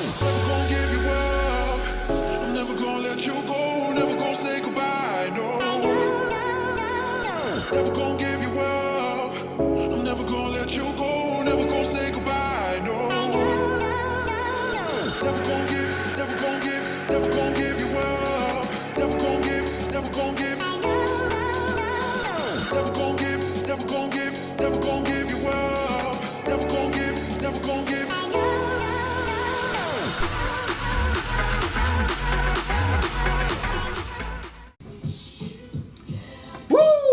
Never gonna give you up. I'm never gonna let you go. Never gonna say goodbye. No. Never gonna give you up. I'm never gonna let you go. Never gonna say goodbye. No. Never gonna give. Never gonna give. Never gonna give you up. Never gonna give. Never gonna give. Never gonna give. Never gonna give. Never gonna give you up. Never gonna give. Never gonna give.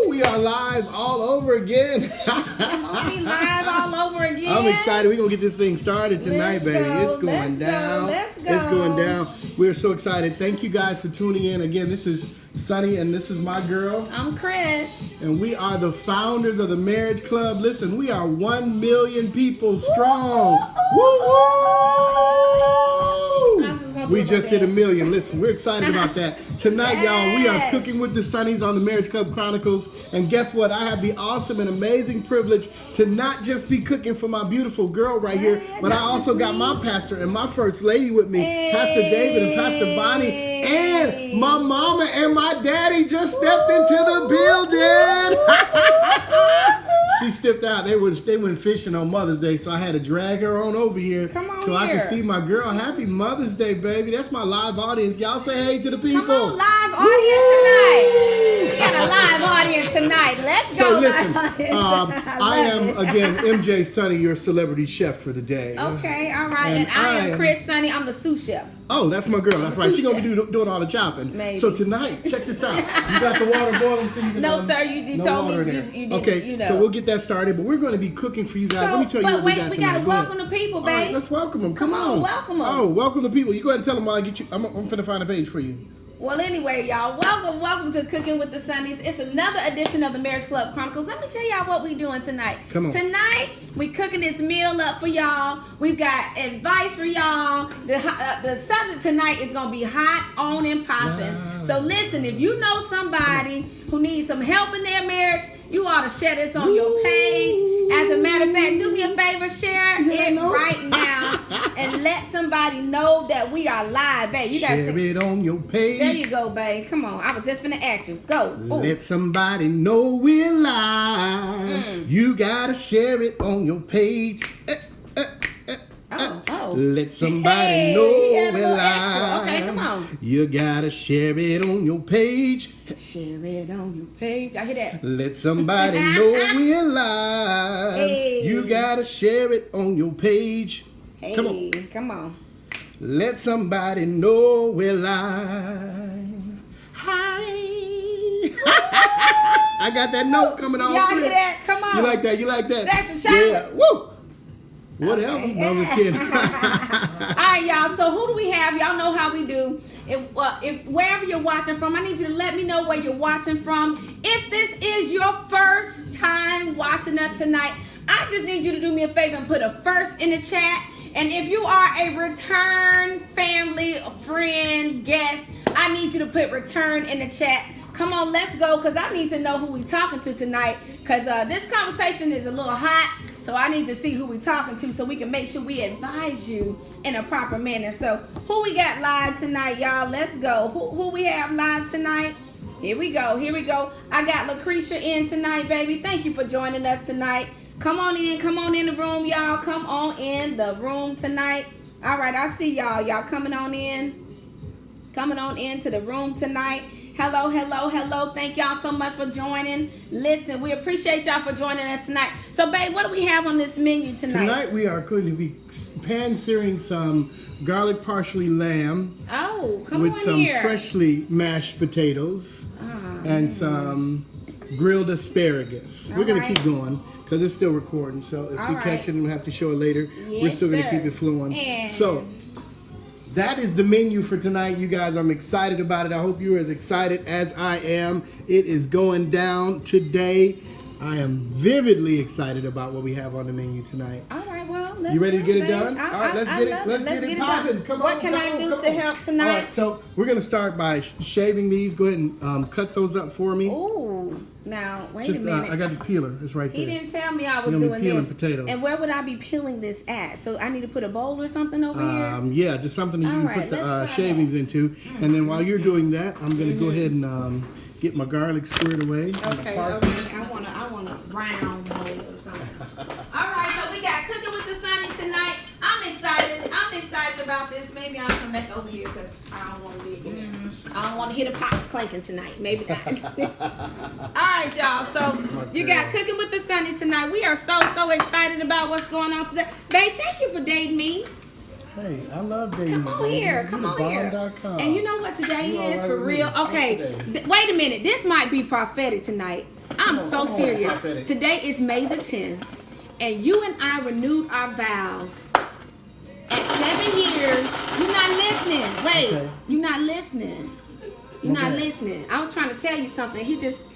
We are live all over again. We live all over again. I'm excited. We're going to get this thing started tonight, baby. It's going Let's down. Let's go. It's going down. We're so excited. Thank you guys for tuning in. Again, this is Sonny and this is my girl. I'm Chris. And we are the founders of the Marriage Club. Listen, we are 1 million people strong. We just hit 1 million. Listen, we're excited about that. Tonight, y'all, we are cooking with the Sonnies on the Marriage Club Chronicles. And guess what? I have the awesome and amazing privilege to not just be cooking for my beautiful girl right here, but I also got my pastor and my first lady with me, Pastor David and Pastor Bonnie. And my mama and my daddy just stepped into the building. She stepped out. They went fishing on Mother's Day, so I had to drag her on over here I could see my girl. Happy Mother's Day, baby. That's my live audience. Y'all say hey to the people. Come on, live audience tonight. We got a live audience tonight. Let's go. So listen, I am again MJ Sonny, your celebrity chef for the day. Okay, all right. And I am Chris Sonny. I'm the sous chef. Oh, that's my girl. That's right. She's gonna be doing all the chopping. Maybe. So tonight, check this out. You got the water boiling, so you can. No, sir. You told me. You didn't. Okay, You know. So we'll get that started. But we're going to be cooking for you guys. So, Let me tell you what we got we tonight. gotta welcome the people, babe. All right, let's welcome them. Come on. Welcome them. Oh, welcome the people. You go ahead and tell them while I get you. I'm finna find a page for you. Well, anyway, y'all, welcome to Cooking with the Sonnies. It's another edition of the Marriage Club Chronicles. Let me tell y'all what we doing tonight. Come on. Tonight, we cooking this meal up for y'all. We've got advice for y'all. The subject tonight is going to be hot on and popping. Wow. So listen, if you know somebody who needs some help in their marriage, you ought to share this on your page. As a matter of fact, do me a favor, share it right now and let somebody know that we are live, babe. You gotta share it on your page. There you go, babe. Come on. I was just finna ask you. Go. Ooh. Let somebody know we're live. You gotta share it on your page. Let somebody know we're live. Okay, come on. You gotta share it on your page. Share it on your page. I hear that. Let somebody know we're live. Hey. You gotta share it on your page. Hey, come on. Let somebody know we're live. Hi. I got that note coming on. Y'all Chris. hear that? Come on. You like that? You like that? That's a chocolate. Yeah. Woo. Whatever. Okay. No, I'm just kidding. All right, y'all. So who do we have? Y'all know how we do. If wherever you're watching from, I need you to let me know where you're watching from. If this is your first time watching us tonight, I just need you to do me a favor and put a first in the chat. And if you are a return family, a friend, guest, I need you to put return in the chat. Come on, let's go, because I need to know who we talking to tonight, because this conversation is a little hot, so I need to see who we talking to so we can make sure we advise you in a proper manner. So who we got live tonight, y'all? Let's go. Who we have live tonight? Here we go. I got Lucretia in tonight, baby. Thank you for joining us tonight. Come on in the room, y'all. Come on in the room tonight. All right, I see y'all. Y'all coming on into the room tonight. Hello. Thank y'all so much for joining. Listen, we appreciate y'all for joining us tonight. So, babe, what do we have on this menu tonight? Tonight we are going to be pan-searing some garlic parsley lamb. Oh, come with on some here. freshly mashed potatoes and some grilled asparagus. We're going to keep going because it's still recording. So if you catch it and we have to show it later, we're still going to keep it flowing. So that is the menu for tonight, you guys. I'm excited about it. I hope you're as excited as I am. It is going down today. I am vividly excited about what we have on the menu tonight. All right, well, let's you ready to get it babe. done? All right, let's get it. Let's get it popping. Come on. What can I do to help tonight? All right, so we're gonna start by shaving these. Go ahead and cut those up for me. Ooh. Now, wait Just, a minute. I got the peeler. It's right there. He didn't tell me I was You're gonna doing be peeling this. potatoes. And where would I be peeling this at? So I need to put a bowl or something over here? Yeah, just something that you can Alright, put the let's try shavings into. And then while you're doing that, I'm going to go ahead and get my garlic squared away. Okay. I want a round bowl or something. All right, so we got Cooking with the Sonny tonight. I'm excited about this. Maybe I'll come back over here because I don't want to dig in there. I don't want to hear the pots clanking tonight. Maybe not. All right, y'all. So you got Cooking with the Sonny tonight. We are so excited about what's going on today. Babe, thank you for dating me. Hey, I love dating. Come on here. And you know what today is for real? Okay, wait a minute. This might be prophetic tonight. I'm so serious. Today is May the 10th, and you and I renewed our vows. At 7 years, you're not listening. Wait, Okay. you're not listening. You're not listening. I was trying to tell you something. He just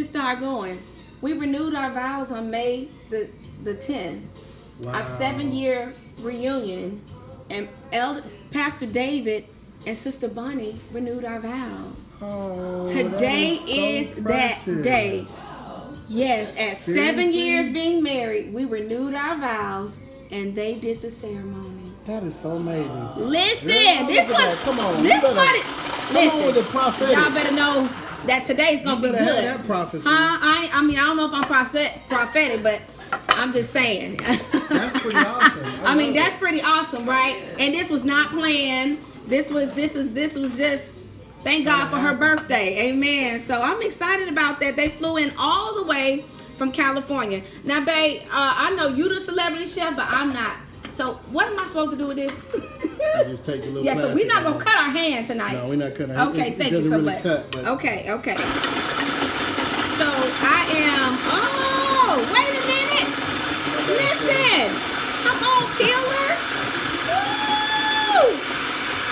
started going. We renewed our vows on May the 10th. Wow. Our 7-year reunion, and Pastor David and Sister Bunny renewed our vows. Oh, Today that is so that precious. day. Yes, at 7 Seriously? years being married, we renewed our vows, and they did the ceremony. That is so amazing. Listen, Girl, this look at was that. Come on, this you better- what it. Come Listen, on with the prophetic. y'all better know that today's gonna be You better good. have that prophecy. Huh? I mean, I don't know if I'm prophetic, but I'm just saying. That's pretty awesome. I mean, love that's pretty awesome, right? And this was not planned. This was just thank God for her birthday. Amen. So I'm excited about that. They flew in all the way from California. Now, babe, I know you the celebrity chef, but I'm not. So what am I supposed to do with this? You just take the little Yeah, so we're plastic not gonna out. cut our hand tonight. No, we're not cutting our hand. Okay, It thank you doesn't so really much. cut, but- Okay. So I am. Oh, wait a minute. Listen. Come on, peeler. Woo!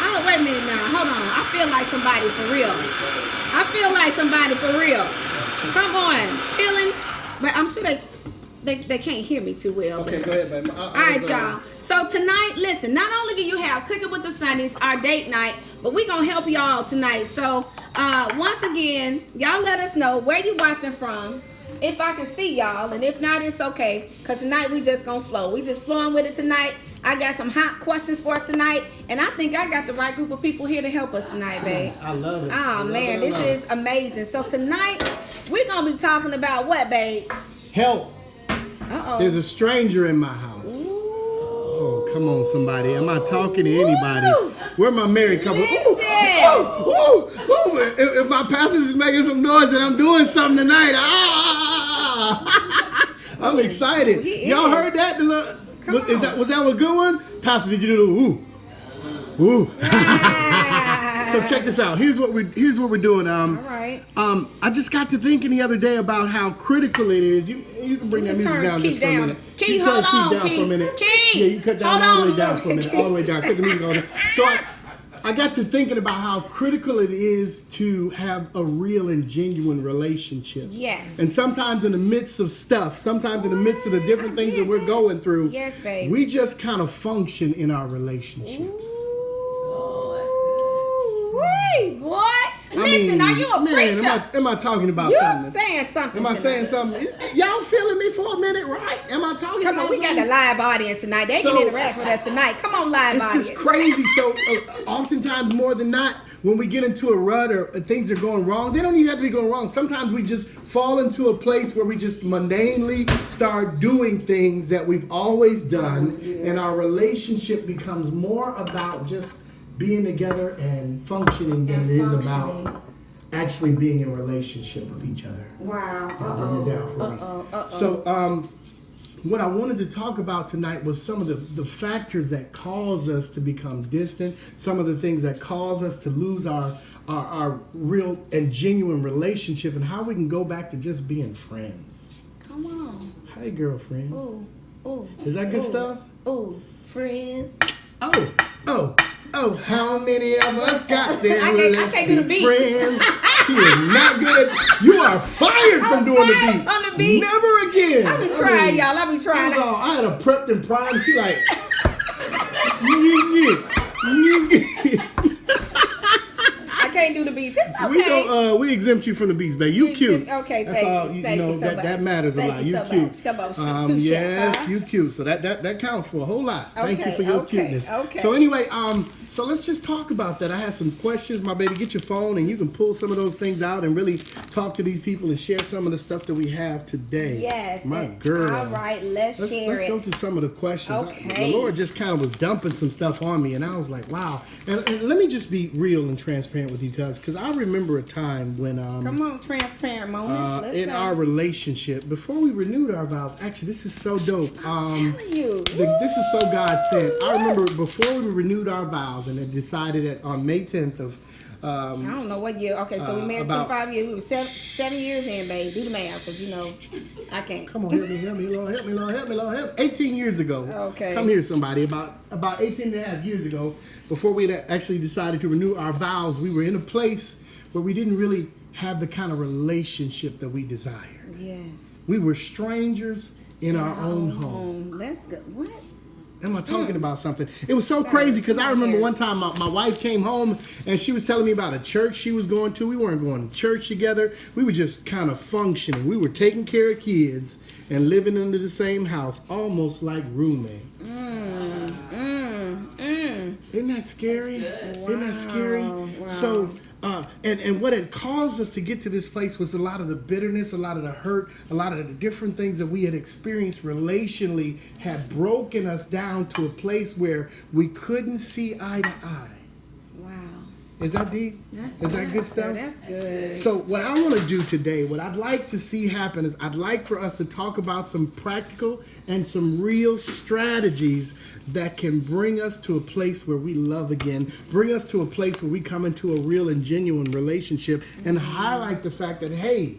Oh, wait a minute now. Hold on. I feel like somebody for real. Come on, peeling. But I'm sure they can't hear me too well. Okay, but- go ahead, baby. all right, y'all. So tonight, listen, not only do you have Cooking with the Sonnies, our date night, but we're going to help y'all tonight. So, once again, y'all let us know where you watching from, if I can see y'all, and if not, it's okay, because tonight we just going to flow. We just flowing with it tonight. I got some hot questions for us tonight, and I think I got the right group of people here to help us tonight, babe. I love it. Oh, man, this is amazing. So tonight, we're going to be talking about what, babe? Help. Uh-oh. There's a stranger in my house. Oh, come on, somebody. Am I talking to anybody? Woo! Where my married couple? Listen. If my pastor is making some noise and I'm doing something tonight, I'm excited. Y'all is. heard that? Come on. Was that a good one? Pastor, did you do the ooh? So check this out. Here's what we're doing. All right. I just got to thinking the other day about how critical it is. You can bring that music turn down Keith just for a down. minute. Keith, You turn hold on, down for a Keith. minute. Keith, Yeah, you cut down hold all the on, way down for a minute. Keith. All the way down. Cut the music all the way down. So I got to thinking about how critical it is to have a real and genuine relationship. Yes. And sometimes in the midst of stuff, sometimes in the midst of the different things that we're going through, Yes, babe. we just kind of function in our relationships. Wait, boy. Listen, are you a preacher? Am I talking about You're something? saying something. Am I tonight. saying something? Y'all feeling me for a minute, right? Am I talking Come about on, we got something? a live audience tonight. They So- can interact with us tonight. Come on, live It's audience. just crazy. So oftentimes, more than not, when we get into a rut or things are going wrong, they don't even have to be going wrong. Sometimes we just fall into a place where we just mundanely start doing things that we've always done, and our relationship becomes more about just being together and functioning than it is about actually being in relationship with each other. Wow. Bring it down for me. So, what I wanted to talk about tonight was some of the factors that cause us to become distant, some of the things that cause us to lose our real and genuine relationship, and how we can go back to just being friends. Come on. Hey, girlfriend. Ooh. Is that good stuff? Ooh, friends. Oh, how many of us got there? I can't do the beat. Friends. She is not good at. You are fired from doing the fired beat. from the beat. Never again. I be trying, y'all. I be trying. I had a prepped and primed. She like. I can't do the beats. It's okay. We exempt you from the beats, babe. You cute. Okay, that's thank all. you. Thank you so much. That matters a lot. Thank you You so cute. much. Come on, sous yes, chef, huh? you cute. So that counts for a whole lot. Thank you for your cuteness. Okay. So anyway, so let's just talk about that. I had some questions, my baby. Get your phone and you can pull some of those things out and really talk to these people and share some of the stuff that we have today. Yes, my girl. All right, let's share Let's it. go to some of the questions. Okay. The Lord just kind of was dumping some stuff on me, and I was like, wow. And let me just be real and transparent with you guys, because I remember a time when come on, transparent moments. Let's in go. our relationship, before we renewed our vows. Actually, this is so dope. I'm telling you. This is so God sent. I remember before we renewed our vows, and it decided that on May 10th of I don't know what year. Okay, so we married about 25 years. We were seven years in, babe. Do the math, because you know I can't. Come on, help me, Lord, help me, Lord, help me, Lord, help me. 18 years ago. Okay. Come here, somebody. About 18 and a half years ago, before we had actually decided to renew our vows, we were in a place where we didn't really have the kind of relationship that we desired. Yes. We were strangers in our own home. Let's go. What? Am I talking about something? It was so crazy because I remember one time my wife came home and she was telling me about a church she was going to. We weren't going to church together. We were just kind of functioning. We were taking care of kids and living under the same house, almost like roommates. Isn't that scary? Isn't that scary? Wow. So, and what had caused us to get to this place was a lot of the bitterness, a lot of the hurt, a lot of the different things that we had experienced relationally had broken us down to a place where we couldn't see eye to eye. Wow. Is that deep? Is that good stuff? That's good. So what I want to do today, what I'd like to see happen is I'd like for us to talk about some practical and some real strategies that can bring us to a place where we love again, bring us to a place where we come into a real and genuine relationship, and highlight the fact that, hey,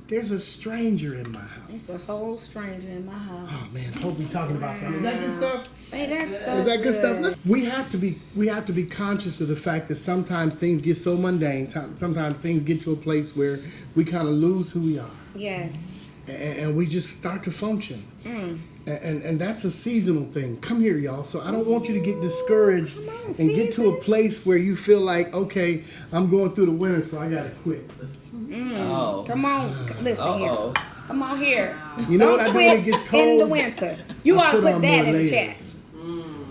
there's a stranger in my house. It's a whole stranger in my house. Oh man, hope we're talking about something. Is that good stuff? Hey, that's so Is that good stuff? good. We have to be conscious of the fact that sometimes things get so mundane. Sometimes things get to a place where we kind of lose who we are, Yes. and we just start to function. And that's a seasonal thing. Come here, y'all. So I don't want you to get discouraged and get to a place where you feel like, okay, I'm going through the winter, so I gotta quit. Come on, listen here. Come on here. You know Don't what I do quit when it gets cold? in the winter. You ought to put on that more in the layers. chat.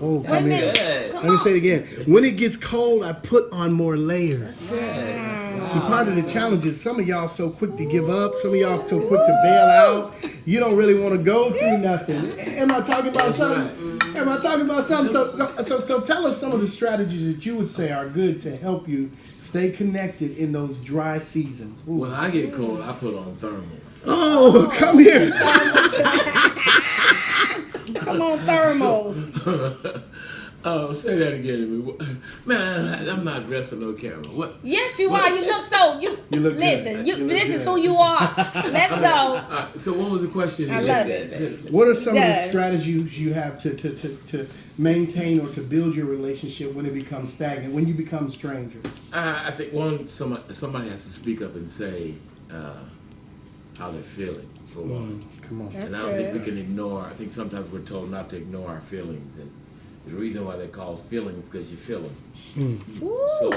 Oh, Wait a come here. minute. Let me say it again. When it gets cold, I put on more layers. See, part of the challenge is some of y'all so quick to give up. Some of y'all so quick to bail out. You don't really want to go through nothing. Am I talking about something? Am I talking about something? So tell us some of the strategies that you would say are good to help you stay connected in those dry seasons. Ooh. When I get cold, I put on thermals. Oh, come here. Come on, thermals. Oh, say that again to me. Man, I'm not dressed on no camera. What? Yes, you are. You look so. You look listen. good. This is who you are. Let's go. So what was the question? I love it. What are some of the Does. strategies you have to maintain or to build your relationship when it becomes stagnant, when you become strangers? I think somebody has to speak up and say how they're feeling, for one. Come on. That's And I don't think good. we can ignore. I think sometimes we're told not to ignore our feelings, and the reason why they're called feelings is because you feel them. So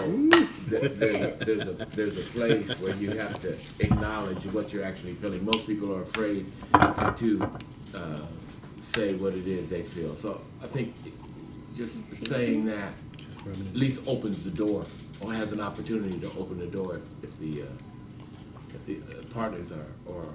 there's a place where you have to acknowledge what you're actually feeling. Most people are afraid to say what it is they feel. So I think just saying that at least opens the door, or has an opportunity to open the door if the partners are, or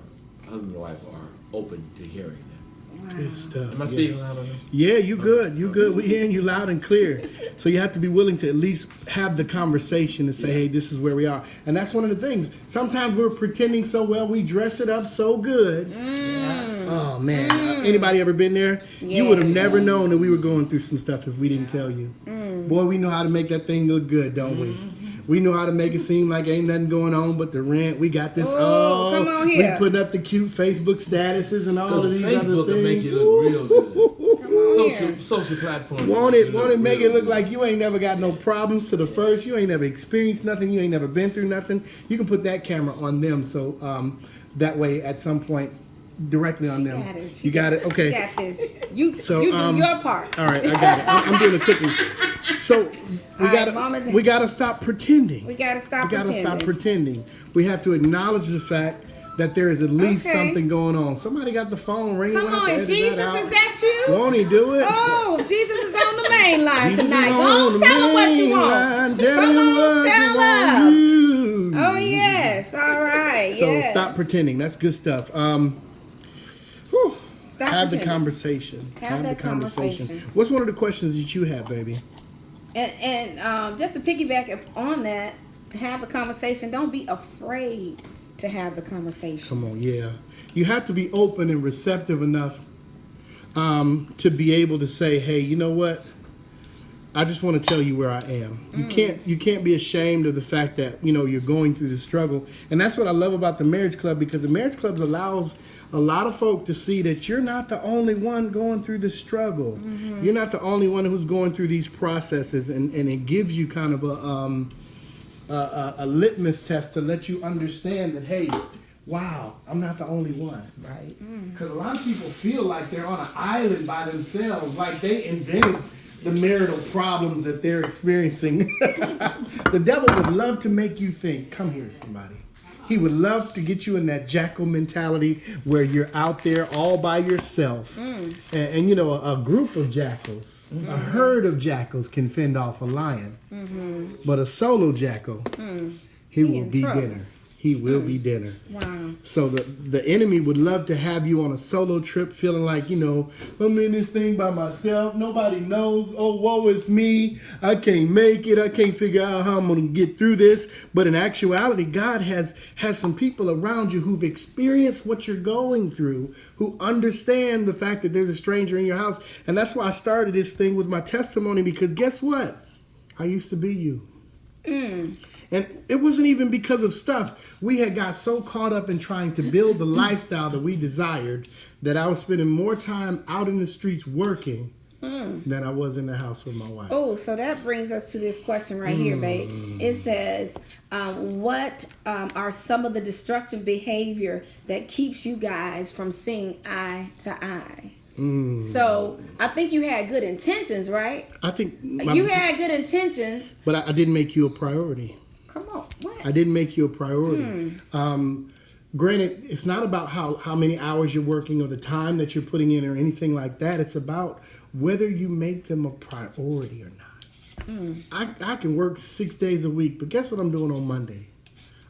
husband and wife are open to hearing that. Good stuff. Am I speaking loud enough? Yeah, you good. You good. We hearing you loud and clear. So you have to be willing to at least have the conversation and say, hey, this is where we are. And that's one of the things. Sometimes we're pretending so well. We dress it up so good. Oh, man. Anybody ever been there? You would have never known that we were going through some stuff if we didn't tell you. Boy, we know how to make that thing look good, don't we? We know how to make it seem like ain't nothing going on but the rent. We got this. come on here. We putting up the cute Facebook statuses and all of these Facebook other will things. make you look real good. Come on here. Social platforms. Want it make it look real like you ain't never got no problems to the first. You ain't never experienced nothing. You ain't never been through nothing. You can put that camera on them, so that way at some point directly on them. You got it. Okay. You got this. You So, do your part. All right, I got it. I'm doing a cooking. So we All right, Mama, gotta stop pretending. We gotta stop We gotta pretending. stop pretending. We have to acknowledge the fact that there is at least Okay. something going on. Somebody got the phone ringing. Come We'll have to on, edit Jesus, that out. is that you? Won't he do it? Oh, Jesus is on the main line Jesus is tonight. on Go on, the tell him what you main want. line. Tell Come him on, what tell you want. him. You. Oh, yes. All right. So yes. stop pretending. That's good stuff. Stop Have the pretending. conversation. Have that conversation. What's one of the questions that you have, baby? And just to piggyback on that, have the conversation. Don't be afraid to have the conversation. Come on, yeah. You have to be open and receptive enough to be able to say, hey, you know what? I just want to tell you where I am. You can't be ashamed of the fact that, you know, you're going through the struggle. And that's what I love about the Marriage Club, because the Marriage Club allows a lot of folk to see that you're not the only one going through the struggle. You're not the only one who's going through these processes, and it gives you kind of a litmus test to let you understand that, hey, wow, I'm not the only one. Right. Because a lot of people feel like they're on an island by themselves, like they invented the marital problems that they're experiencing. The devil would love to make you think, come here, somebody. He would love to get you in that jackal mentality where you're out there all by yourself. And you know, a group of jackals, a herd of jackals can fend off a lion. But a solo jackal, he will in be trouble. dinner. He will be dinner. Wow. So the enemy would love to have you on a solo trip feeling like, you know, I'm in this thing by myself. Nobody knows. Oh, woe is me. I can't make it. I can't figure out how I'm going to get through this. But in actuality, God has some people around you who've experienced what you're going through, who understand the fact that there's a stranger in your house. And that's why I started this thing with my testimony, because guess what? I used to be you. And it wasn't even because of stuff. We had got so caught up in trying to build the lifestyle that we desired that I was spending more time out in the streets working than I was in the house with my wife. Oh, so that brings us to this question right here, babe. It says, what are some of the destructive behavior that keeps you guys from seeing eye to eye? So I think you had good intentions, right? I think You had good intentions. but I didn't make you a priority. Come on, what? I didn't make you a priority. Granted, it's not about how many hours you're working or the time that you're putting in or anything like that. It's about whether you make them a priority or not. I can work 6 days a week, but guess what I'm doing on Monday?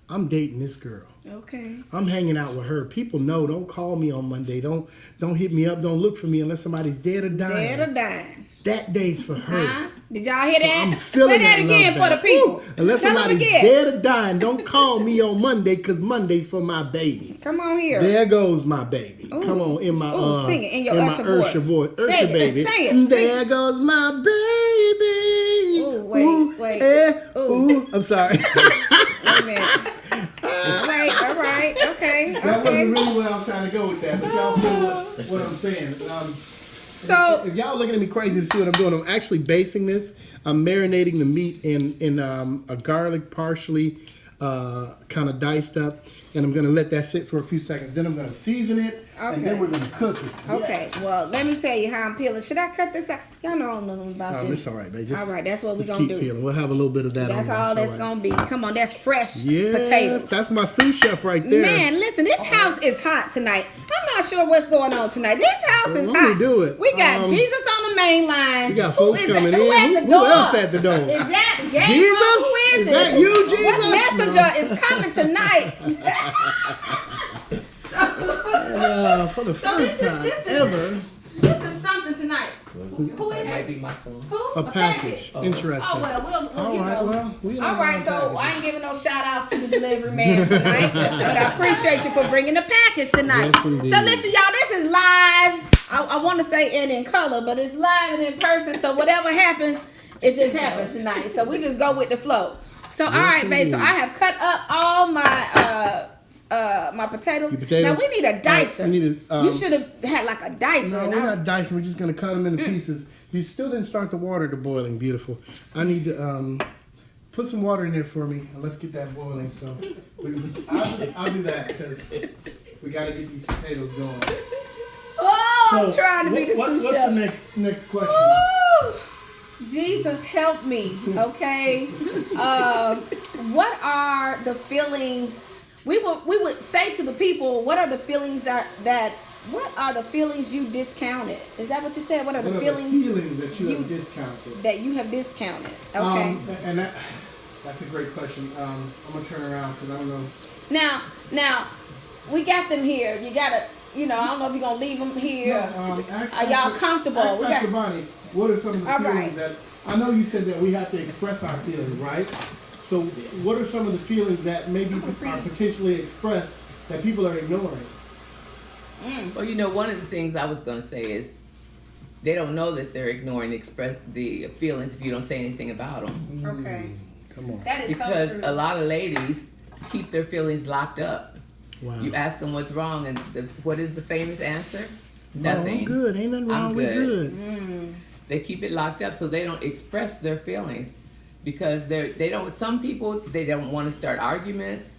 I'm dating this girl. Okay. I'm hanging out with her. People know. Don't call me on Monday. Don't hit me up. Don't look for me unless somebody's dead or dying. Dead or dying. That day's for her. Huh? Did y'all hear So that? I'm feeling Say that again love for the back. people. Ooh, unless Tell them somebody's again. dead or dying, don't call me on Monday, because Monday's for my baby. Come on here. There goes my baby. Ooh. Come on, in my Ooh, sing it in your my Usher voice. Usher Say it, baby. say it, There goes my baby. Ooh, wait, wait. Ooh. Ooh. I'm sorry. Wait a minute. All right. Okay. That wasn't really where I was trying to go with that, but y'all feel what I'm saying. So If y'all looking at me crazy to see what I'm doing, I'm actually basing this. I'm marinating the meat in a garlic partially kind of diced up, and I'm going to let that sit for a few seconds. Then I'm going to season it, and then we're going to cook it. okay, well, let me tell you how I'm peeling. Should I cut this out? Y'all know I don't know nothing about Oh, this. it's all right, babe. Just, All right, that's what we're just gonna keep do. peeling. We'll have a little bit of that That's on all there. that's It's gonna be. Come on, that's fresh Yes, potatoes. that's my sous chef right there. Man, listen, this house is hot tonight. I'm not sure what's going on tonight. This house is Let hot. me do it. We got Jesus on the main line. We got Who folks is coming that? Who in. at the Who door? else at the door? Is that Gabriel? Jesus? Who is Is it? that you, Jesus? What messenger is coming tonight? For the So first this time is- ever, This is something tonight. Who is Might it? be my phone. Who? a package. Interesting. Oh, well, we'll All you right, know. well, we don't All right, know so packages. I ain't giving no shout outs to the delivery man tonight, but I appreciate you for bringing the package tonight. Yes, indeed. So listen, y'all, this is live. I want to say and in color, but it's live and in person. So whatever happens, it just happens tonight. So we just go with the flow. So all right, babe. So indeed. I have cut up all my my potatoes. Your potatoes? Now we need a dicer. we need a, you should have had like a dicer. No, and we're I- not dicing. We're just going to cut them into pieces. You still didn't start the water to boiling. Beautiful. I need to put some water in there for me, and let's get that boiling. So I'll do that because we got to get these potatoes going. Oh, I'm So, trying to be the sous what's chef. the next question? Ooh, Jesus help me, okay? What are the feelings? We would say to the people, what are the feelings what are the feelings you discounted? Is that what you said? What are the feelings that you have discounted? That you have discounted. Okay. And that's a great question. I'm gonna turn around because I don't know. Now, we got them here. You gotta, I don't know if you're gonna leave them here. Are y'all comfortable? Dr. Bonnie, what are some of the All feelings right. that I know you said that we have to express our feelings, right? So, what are some of the feelings that maybe are potentially expressed that people are ignoring? Well, one of the things I was going to say is they don't know that they're ignoring the feelings if you don't say anything about them. Okay. Come on. That is Because so true. a lot of ladies keep their feelings locked up. Wow. You ask them what's wrong, and what is the famous answer? Oh, Nothing. I'm good. Ain't nothing wrong I'm with good. good. They keep it locked up so they don't express their feelings because they don't. Some people, they don't want to start arguments.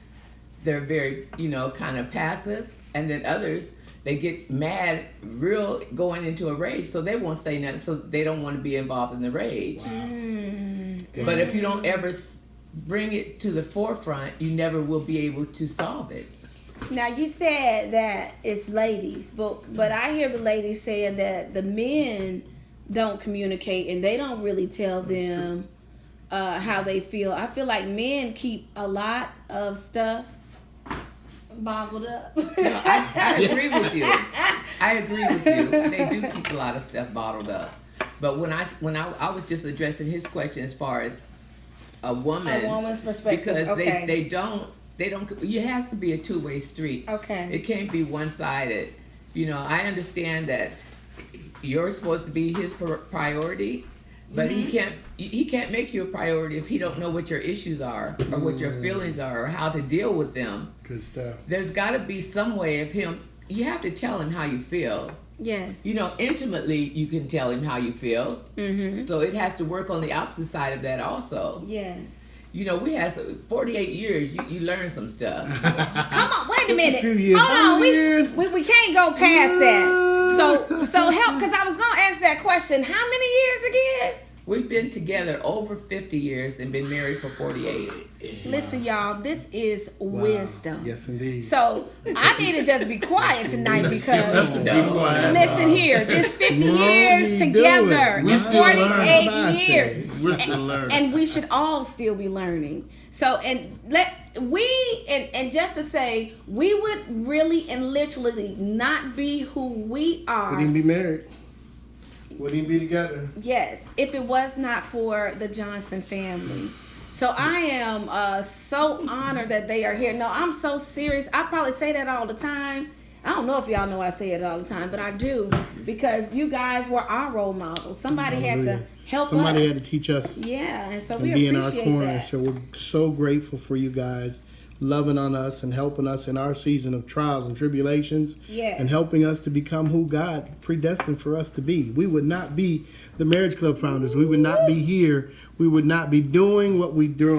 They're very kind of passive, and then others, they get mad, going into a rage, so they won't say nothing, so they don't want to be involved in the rage. But if you don't ever bring it to the forefront, you never will be able to solve it. Now you said that it's ladies, but I hear the ladies saying that the men don't communicate and they don't really tell them how they feel. I feel like men keep a lot of stuff bottled up. No, I agree with you. I agree with you. They do keep a lot of stuff bottled up. But when I was just addressing his question as far as a woman's perspective, because okay. they don't. It has to be a two-way street. Okay. It can't be one-sided. I understand that you're supposed to be his priority, but he can't make you a priority if he don't know what your issues are or what your feelings are or how to deal with them. Good stuff. There's got to be some way of him. You have to tell him how you feel. Yes. Intimately, you can tell him how you feel. Mm-hmm. So it has to work on the opposite side of that also. Yes. We had 48 years. You learn some stuff. Come on, wait a Just a minute. few years. Hold How on, many years? we can't go past that. So help, because I was gonna ask that question. How many years again? We've been together over 50 years and been married for 48. Listen, y'all, this is wisdom. Yes, indeed. So I need to just be quiet tonight because No. listen here, this 50 Won't years he do together, it? We still learning. 48 I years. say. We're still learning. And we should all still be learning. So, and just to say, we would really and literally not be who we are. Wouldn't even be married. Wouldn't even be together. Yes, if it was not for the Johnson family. So I am so honored that they are here. No, I'm so serious. I probably say that all the time. I don't know if y'all know I say it all the time, but I do because you guys were our role models. Somebody had to Hallelujah. help us. Somebody had to teach us Yeah, and so and we be in our appreciate corner. that. So we're so grateful for you guys loving on us and helping us in our season of trials and tribulations. Yes. And helping us to become who God predestined for us to be. We would not be the Marriage Club founders. We would not be here. We would not be doing what we do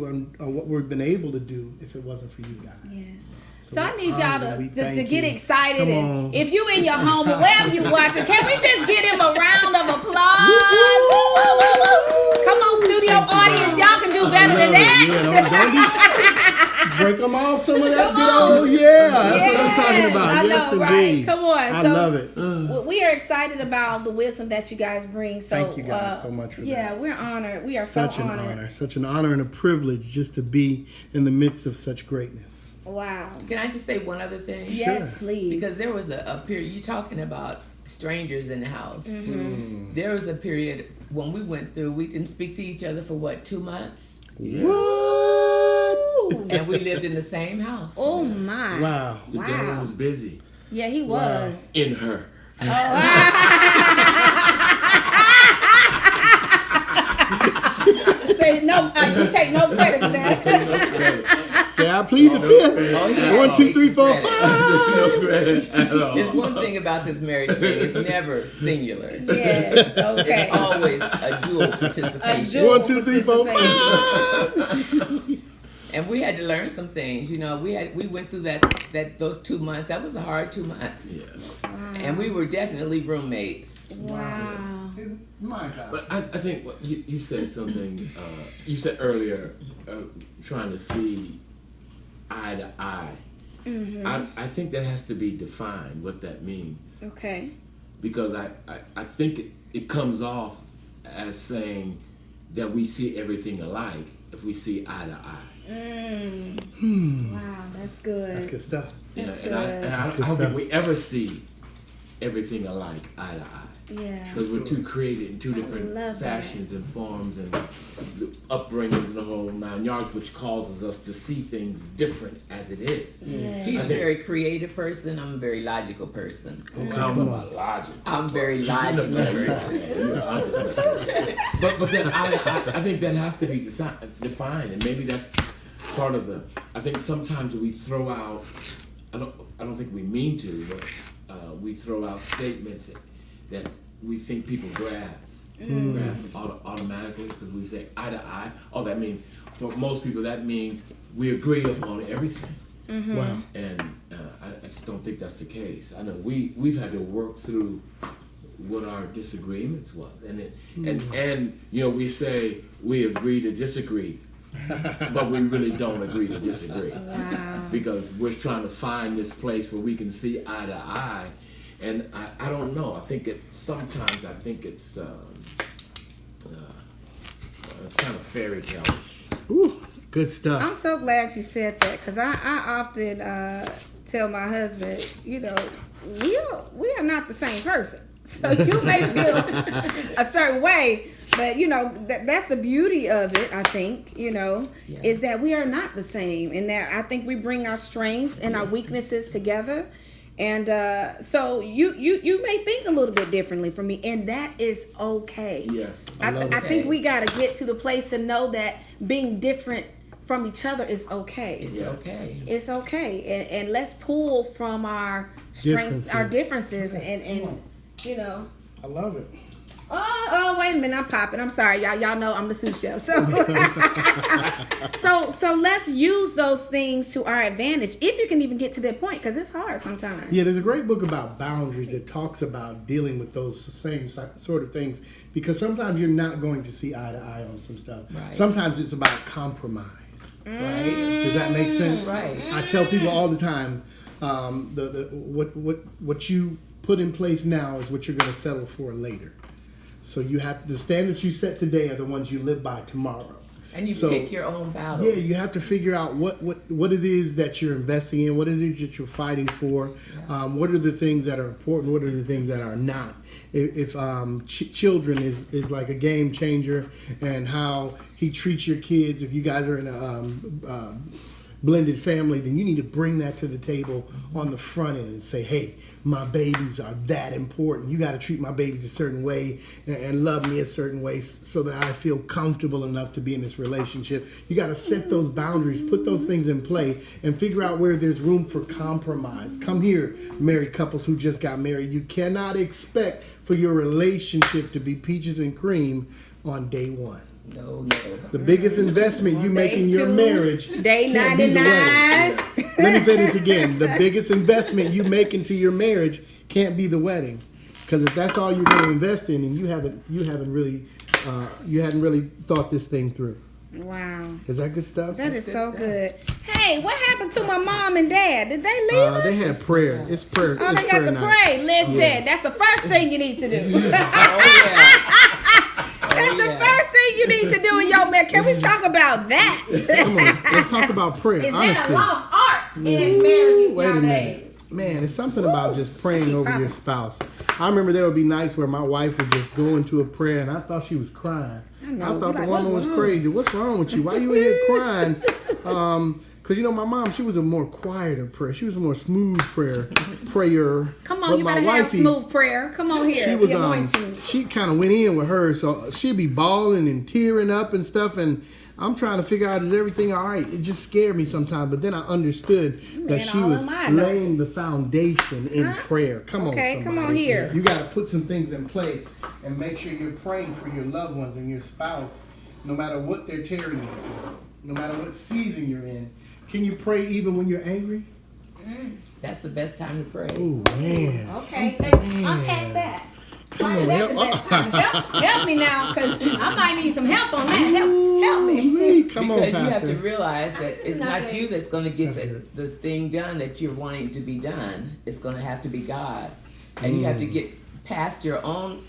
and what we've been able to do if it wasn't for you guys. Yes. So I need y'all to thank get you. excited. Come And on. if you in your home or wherever you watching, can we just give him a round of applause? Woo, woo, woo, woo. Come on, studio audience. Y'all can do better than that. Yeah, don't break them off some of that good old, yeah. That's what I'm talking about. I Yes, know, right? indeed. Come on. I So, love it. We are excited about the wisdom that you guys bring. So Thank you guys so much for yeah, that. we're honored. We are Such so an honored. honor. Such an honor and a privilege just to be in the midst of such greatness. Wow. Can I just say one other thing? Yes, Sure. please. Because there was a period, you talking about strangers in the house. Mm-hmm. There was a period when we went through, we didn't speak to each other for 2 months? What? And we lived in the same house. Oh my. Wow. The devil Wow. was busy Yeah, he was. in her. Say no. You take no credit for that. Say, I plead the fifth. Oh, yeah. 1, 2, 3, 4, 5. No credit at all. There's one thing about this marriage thing, it's never singular. Yes. Okay. It's always a dual participation. dual- 1, 2, 3, 4, 5. And we had to learn some things. We went through those 2 months. That was a hard 2 months. Yeah. And we were definitely roommates. Wow. my God. But I think what you said something. You said earlier, trying to see eye to eye. I think that has to be defined what that means. Okay. Because I think it comes off as saying that we see everything alike if we see eye to eye. Wow, that's good. That's good stuff. That's And I don't think we ever see everything alike eye to eye. Yeah. Because we're two created in two different love fashions and forms and the upbringings and the whole 9 yards, which causes us to see things different as it is. He's a very creative person. I'm a very logical person. I'm about logic. I'm very logical person. But then I think that has to be defined, and maybe that's part of the. I think sometimes we throw out. I don't think we mean to, but we throw out statements that we think people grasp automatically because we say eye to eye. Oh, that means for most people that means we agree upon everything. Wow. And I just don't think that's the case. I know we've had to work through what our disagreements was, and we say we agree to disagree, but we really don't agree to disagree. Wow. Because we're trying to find this place where we can see eye to eye. And I don't know. I think sometimes it's kind of fairy tale-ish. Ooh, good stuff. I'm so glad you said that because I often tell my husband, we are not the same person. So you may feel a certain way, but that's the beauty of it. I think is that we are not the same, and that I think we bring our strengths and our weaknesses together. And so you may think a little bit differently from me, and that is okay. Yeah, I think we got to get to the place to know that being different from each other is okay. It's okay. It's okay, and let's pull from our strengths, our differences, and I love it. Oh, wait a minute, I'm popping. I'm sorry, y'all know I'm the sous chef. So let's use those things to our advantage if you can even get to that point, because it's hard sometimes. Yeah, there's a great book about boundaries that talks about dealing with those same sort of things, because sometimes you're not going to see eye to eye on some stuff. Right. Sometimes it's about compromise. Right. Does that make sense? Right. I tell people all the time, what you put in place now is what you're going to settle for later. So you have the standards you set today are the ones you live by tomorrow. And you pick your own battles. Yeah, you have to figure out what it is that you're investing in, what it is that you're fighting for, what are the things that are important, what are the things that are not. If children is like a game changer, and how he treats your kids, if you guys are in a blended family, then you need to bring that to the table on the front end and say, hey, my babies are that important. You got to treat my babies a certain way and love me a certain way so that I feel comfortable enough to be in this relationship. You got to set those boundaries, put those things in play, and figure out where there's room for compromise. Come here, married couples who just got married. You cannot expect for your relationship to be peaches and cream on day one. No. The biggest investment you make in your marriage. Day can't be the 99. wedding. Let me say this again. The biggest investment you make into your marriage can't be the wedding, because if that's all you're going to invest in, and you hadn't really thought this thing through. Wow. Is that good stuff? That is so good. Hey, what happened to my mom and dad? Did they leave us? They had prayer. It's prayer. Oh, it's they got prayer to night. pray. Listen, that's the first thing you need to do. Oh, yeah. That's the first thing you need to do in your marriage. Can we talk about that? Come on, let's talk about prayer. Is honestly. that a lost art in marriages Wait a minute. nowadays? Man, it's something about just praying over your spouse. I remember there would be nights where my wife would just go into a prayer, and I thought she was crying. I thought the woman was crazy. What's wrong with you? Why you in here crying? Because my mom, she was a more quieter prayer. She was a more smooth prayer. Come on, But you my better have wifey, smooth prayer. Come on here. She was the anointing. she kind of went in with her, so she'd be bawling and tearing up and stuff, and I'm trying to figure out, is everything all right? It just scared me sometimes, but then I understood that she was laying the foundation in prayer. Come on, somebody. Come on here. You got to put some things in place and make sure you're praying for your loved ones and your spouse, no matter what they're tearing you, no matter what season you're in. Can you pray even when you're angry? That's the best time to pray. Oh, man. Okay, unpack that. Come on, help me now, because I might need some help on that. Help me. Come on, Because you have Pastor. to realize that This is it's not not good. you that's going to get That's good. the thing done that you're wanting to be done. It's going to have to be God. And you have to get past your own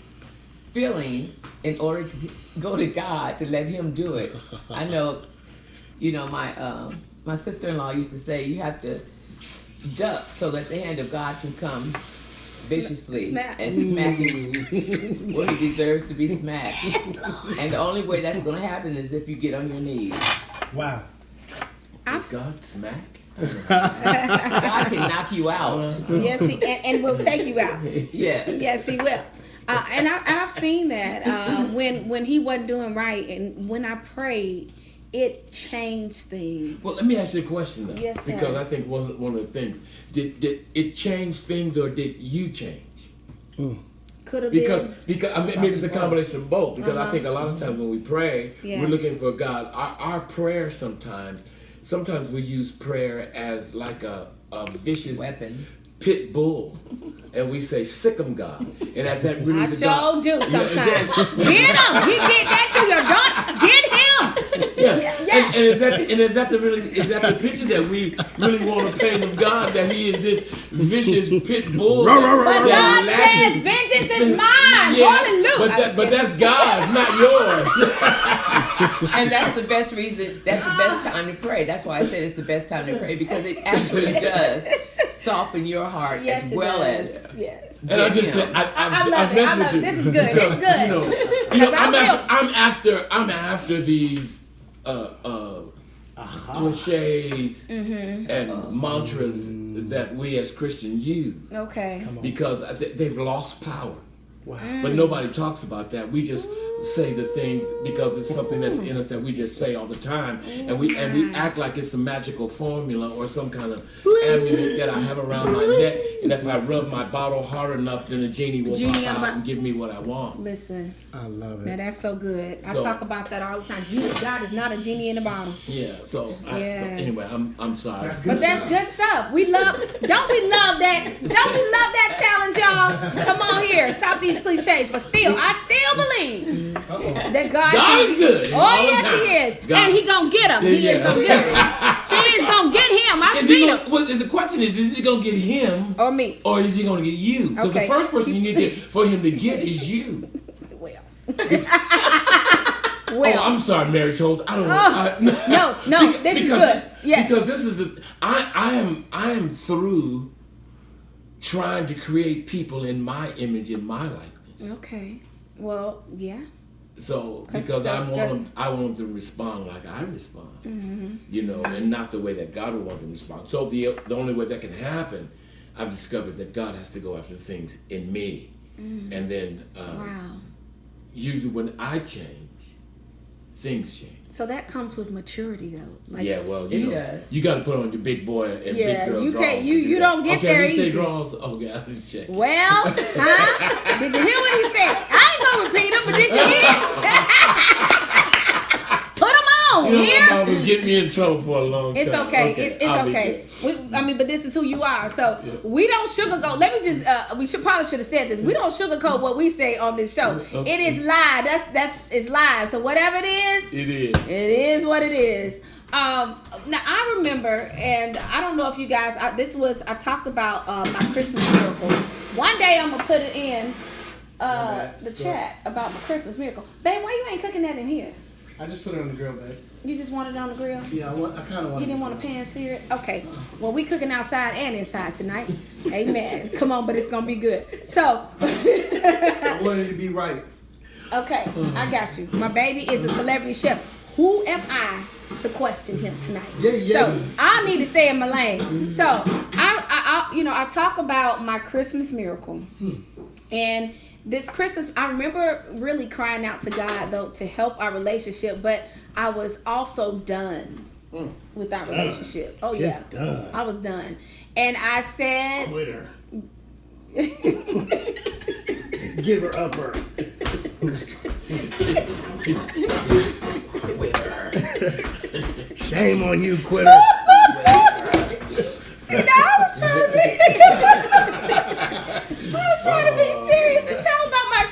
feelings in order to go to God to let Him do it. I know, my sister-in-law used to say you have to duck so that the hand of God can come viciously Smack. and smack him where he deserves to be smacked. And the only way that's going to happen is if you get on your knees. Wow. Does God smack? God can knock you out. Yes, and will take you out. Yes. Yes, He will. And I've seen that when He wasn't doing right, and when I prayed, it changed things. Well, let me ask you a question though. Yes, sir. Because I think one of the things, did it change things or did you change? Could have Because been. I mean, maybe it's a combination of both. Because I think a lot of times when we pray, Yes. we're looking for God. Our prayer sometimes we use prayer as like a vicious Weapon. pit bull, and we say sick 'em God, and that's that really I the sure God. do sometimes. Yeah, Get him! He did that to your daughter. Get him! Yeah, Yeah. And is that the picture that we really want to paint of God, that He is this vicious pit bull? Rah, rah, rah, But rah, God rah. says, "Vengeance is mine." Hallelujah. but that's God's, not yours. And that's the best reason, that's the best time to pray. That's why I said it's the best time to pray, because it actually does soften your heart Yes, as it well does. as Yes. And I just said, I love it. I love it. This is good. It's good. I'm after these cliches and mantras that we as Christians use, Okay. because they've lost power. Wow. But nobody talks about that. We just say the things because it's something that's in us that we just say all the time, and we act like it's a magical formula or some kind of amulet that I have around my neck, and if I rub my bottle hard enough, then the genie will pop out and give me what I want. Listen, I love now it. that's so good. I So- talk about that all the time. God is not a genie in a bottle. Yeah. So Yeah. anyway, I'm sorry. That's But that's good stuff. We love. Don't we love that? Don't we love that challenge, y'all? Come on here. Stop these cliches. But still, I still believe that God is good Oh all the yes, time. He is, God. and He gonna get him. He is gonna get him. He is gonna get him. I've Is he seen gonna, him. well, the question is he going to get him Or me. or is he going to get you? Because Okay. the first person you need for him to get is you. Well. Oh, I'm sorry, Mary Charles. I don't know. No, this is good. Yes. Because this is I am through trying to create people in my image, in my likeness. Okay. Well, yeah. So because I want them to respond like I respond, and not the way that God would want them to respond. So the only way that can happen, I've discovered that God has to go after things in me, and then Wow. usually when I change, things change. So that comes with maturity, though. Like, Yeah, well, It does. you got to put on your big boy and Yeah, big girl you draws. can't- to you do you that. don't get okay, there we say easy. draws. Okay, I just check. Well, huh? Did you hear what he said? I ain't gonna repeat him, but did you hear? Put him on here. My mom would get me in trouble for a long time. It's okay. It's I'll be okay. good. But this is who you are. So we don't sugarcoat. Let me just. We probably should have said this. We don't sugarcoat what we say on this show. Okay. It is live. It's live. So whatever it is, It is. it is what it is. Now I remember, and I don't know if you guys. I talked about my Christmas miracle. One day I'm gonna put it in the chat about my Christmas miracle. Babe, why you ain't cooking that in here? I just put it on the grill, babe. You just want it on the grill? Yeah, I kind of want. You didn't want to pan sear it? Okay. Well, we cooking outside and inside tonight. Amen. Come on, but it's gonna be good. So, I wanted it to be right. okay, I got you. My baby is a celebrity chef. Who am I to question him tonight? Yeah. So I need to stay in my lane. So I talk about my Christmas miracle, and this Christmas I remember really crying out to God though to help our relationship, but I was also done with our relationship. Oh Just yeah, done. I was done, and I said, Quitter. Give her upper. Shame on you, quitter. See, now I was trying to be serious and tell about my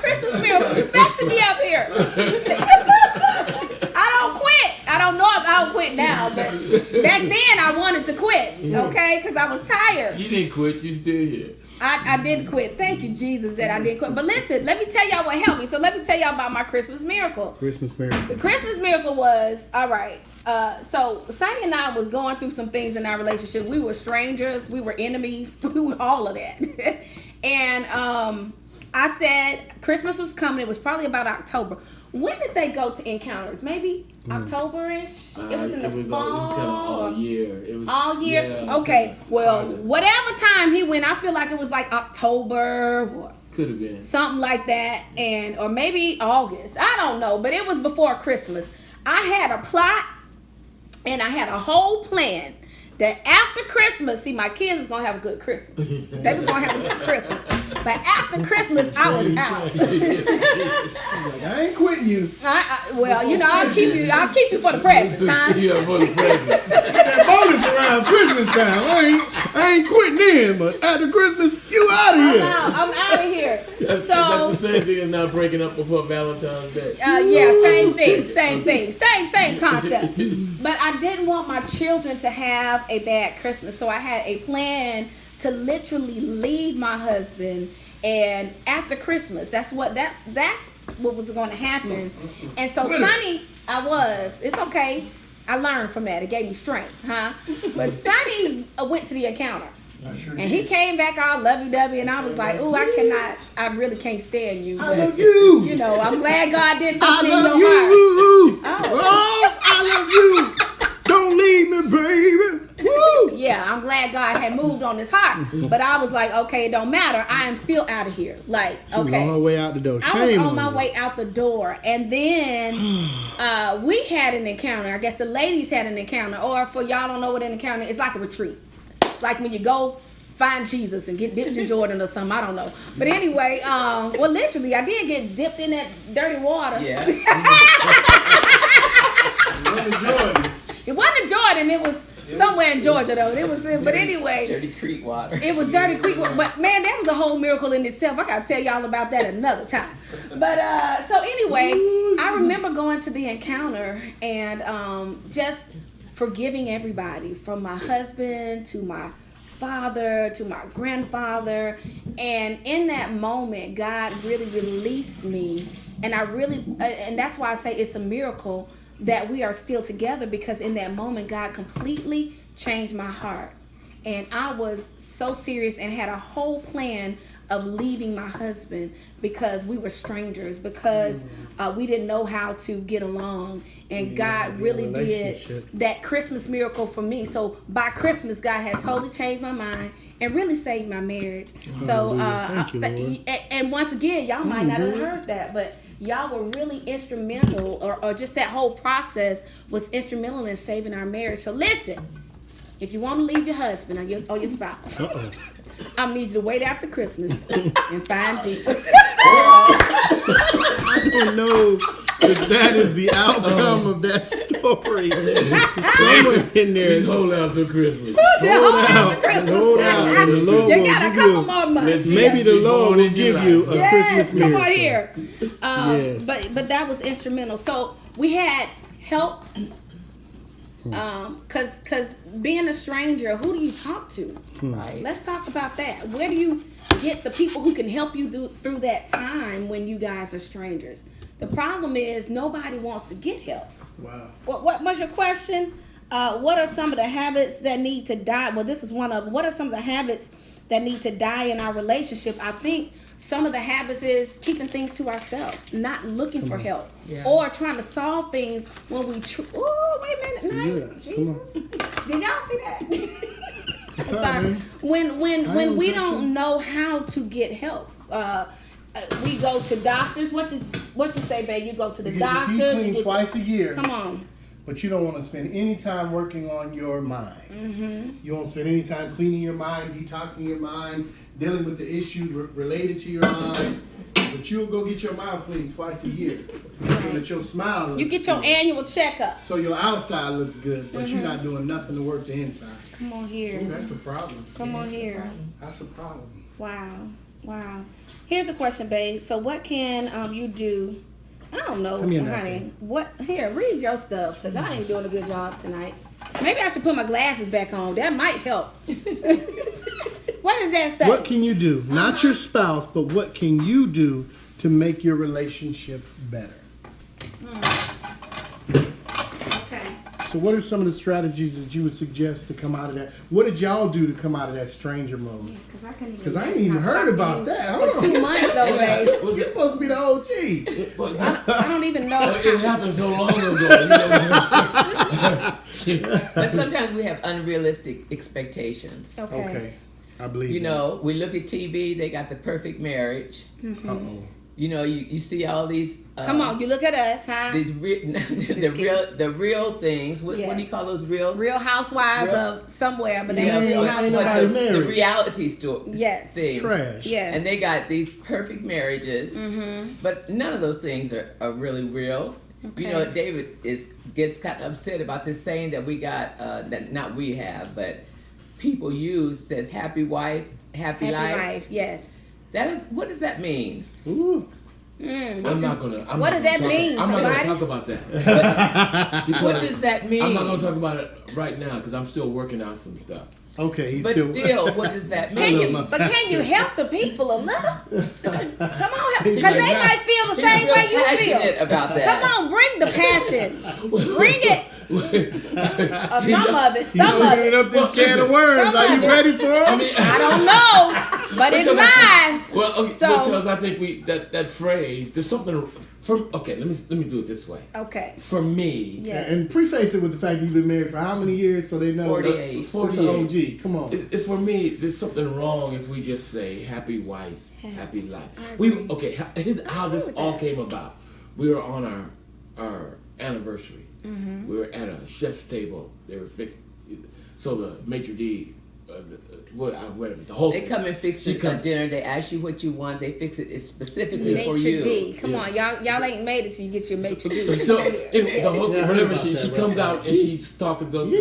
okay? Because I was tired. You didn't quit. You still here. I didn't quit. Thank you, Jesus, that I didn't quit. But listen, let me tell y'all what helped me. So let me tell y'all about my Christmas miracle. Christmas miracle. The Christmas miracle was, all right, so Sonny and I was going through some things in our relationship. We were strangers. We were enemies. We were all of that. And I said Christmas was coming. It was probably about October. When did they go to Encounters? Maybe October-ish? It was in the fall. It was kind of all year. It was all year? Yeah, okay. Well, to... whatever time he went, I feel like it was like October or could have been something like that, and or maybe August. I don't know, but it was before Christmas. I had a plot and I had a whole plan that after Christmas, see, my kids is gonna have a good Christmas. They was gonna have a good Christmas. But after Christmas, I was out. Like, I ain't quitting you. Well, you know, I'll keep you for the presents, huh? Yeah, for the presents. That bonus around Christmas time. I ain't quitting in, but after Christmas, you out of here. I'm out of here. That's the same thing as not breaking up before Valentine's Day. Yeah, same thing. Same concept. But I didn't want my children to have a bad Christmas, so I had a plan to literally leave my husband, and after Christmas, that's what was going to happen. And so Sonny, it's okay. I learned from that. It gave me strength, huh? But Sonny went to the Encounter. And he came back all lovey-dovey, and I was like, "Ooh, I really can't stand you." I love you. You know, I'm glad God did something in your I love you. heart. Oh, I love you. Don't leave me, baby. Woo. Yeah, I'm glad God had moved on his heart. But I was like, okay, it don't matter. I am still out of here. Like, She was on her way out the door. I was on my way out the door. And then we had an encounter. I guess the ladies had an encounter. Or for y'all don't know what an encounter is, it's like a retreat. It's like when you go find Jesus and get dipped in Jordan or something. I don't know. But anyway, well, literally, I did get dipped in that dirty water. Yeah. It wasn't Jordan. It was somewhere in Georgia, though. It was, but anyway. Dirty creek water. It was dirty creek water. But, man, that was a whole miracle in itself. I got to tell y'all about that another time. But, so anyway, I remember going to the Encounter and just forgiving everybody, from my husband to my father to my grandfather. And in that moment, God really released me. And and that's why I say it's a miracle that we are still together, because in that moment, God completely changed my heart. And I was so serious and had a whole plan of leaving my husband because we were strangers, because we didn't know how to get along. And God really did that Christmas miracle for me. So by Christmas, God had totally changed my mind and really saved my marriage. So, Thank you, Lord. And once again, y'all might not have heard that, but y'all were really instrumental, or just that whole process was instrumental in saving our marriage. So listen, if you want to leave your husband or your spouse, I need you to wait after Christmas and find Jesus. I don't know if that is the outcome of that story. Somewhere in there. Just hold out till Christmas. Hold out to Christmas. Hold out, and the Lord You will got a give couple you. more months. Maybe the Lord will give you a Christmas come miracle. on here. Yes. But that was instrumental. So we had help. Cause being a stranger, who do you talk to? Right. Let's talk about that. Where do you get the people who can help you through that time when you guys are strangers? The problem is nobody wants to get help. Wow. What was your question? What are some of the habits that need to die? Well, this is one of them. What are some of the habits that need to die in our relationship? I think some of the habits is keeping things to ourselves, not looking for help, or trying to solve things when we. Oh, wait a minute, Jesus! Did y'all see that? Sorry. When we don't know how to get help, we go to doctors. What you say, babe? You go to the doctor. You get your teeth cleaned twice a year. Come on. But you don't want to spend any time working on your mind. You won't spend any time cleaning your mind, detoxing your mind, dealing with the issue related to your mind. But you'll go get your mouth cleaned twice a year. So that your smile looks You get your good. annual checkup. So your outside looks good, but you're not doing nothing to work the inside. Come on here. Ooh, that's a problem. Come on here. That's a problem. Wow. Here's a question, babe. So what can you do? I don't know, Come here, honey. Natalie. What? Here, read your stuff, because I ain't doing a good job tonight. Maybe I should put my glasses back on. That might help. What does that say? What can you do? Not your spouse, but what can you do to make your relationship better? Okay. So what are some of the strategies that you would suggest to come out of that? What did y'all do to come out of that stranger mode? Because I ain't even heard about that. For 2 months though, babe. You're supposed to be the OG. I don't even know. It happened so long ago. But sometimes we have unrealistic expectations. Okay. I believe You know, we look at TV, they got the perfect marriage. Uh-oh. You know, you see all these. Come on, you look at us, huh? These the real things. What do you Yes. call those real? Real housewives Real- of somewhere, but they Yeah, ain't real ain't housewives. nobody the married. reality stories. Yes. Things. Trash. Yes. And they got these perfect marriages, but none of those things are really real. You know, Okay. David gets kind of upset about this saying that we got, that not we have, but people use, says happy wife, happy life. Yes. That is, what does that mean? Ooh. I'm not gonna. What does that mean, I'm not gonna somebody? talk about that. What does that mean? I'm not gonna talk about it right now because I'm still working out some stuff. Okay, he's But still. still, what does that Can mean? you? But can you help the people a little? Come on, help, He's because like, they nah. might feel the He's same real way you passionate feel. about that. Come on, bring the passion. Bring it. Some of it. He's Some of opening it. up this Well, can of listen, worms. some Are of you it. ready for it? I mean, I don't know, but it's live. Well, okay, So- because I think that phrase. There's something from. Okay, let me do it this way. Okay. For me, Yes. And preface it with the fact that you've been married for how many years so they know. 48. It's 48. an OG. Come on. If for me, there's something wrong if we just say happy wife, happy life. I We agree. okay. Here's how this with all that. came about. We were on our anniversary. Mm-hmm. We were at a chef's table. They were fixed. So the maitre d', whatever, the hostess. They come and fix she it come- at dinner. They ask you what you want. They fix it specifically for Maitre you. D. Come Yeah. on, y'all ain't made it till you get your maitre D. So anyway, the host, Yeah, I heard whenever about she that comes restaurant. out and she's talking to us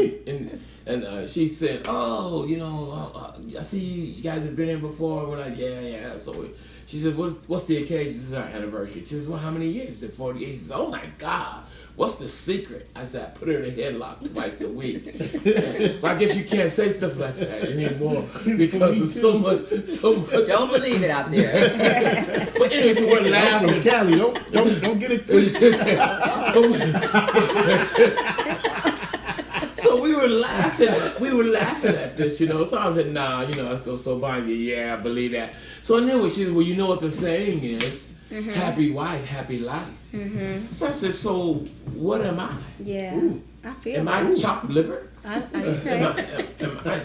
and she said, "Oh, you know, I see you guys have been here before." We're like, "Yeah." So she said, "What's the occasion?" This is our anniversary. She says, "Well, how many years?" She said, 48. She says, "Oh my God, what's the secret?" I said, "I put her in a headlock twice a week." But I guess you can't say stuff like that anymore because there's so much. Don't believe it out there. But anyway, so we're I'm from laughing. Cali. Don't get it twisted. So we were laughing at this, you know. So I said, "Nah, you know." So Bonnie, yeah, I believe that. So anyway, she said, "Well, you know what the saying is? Happy wife, happy life." So I said, "So what am I? Yeah. I feel Am that. I chopped liver? Okay. Am I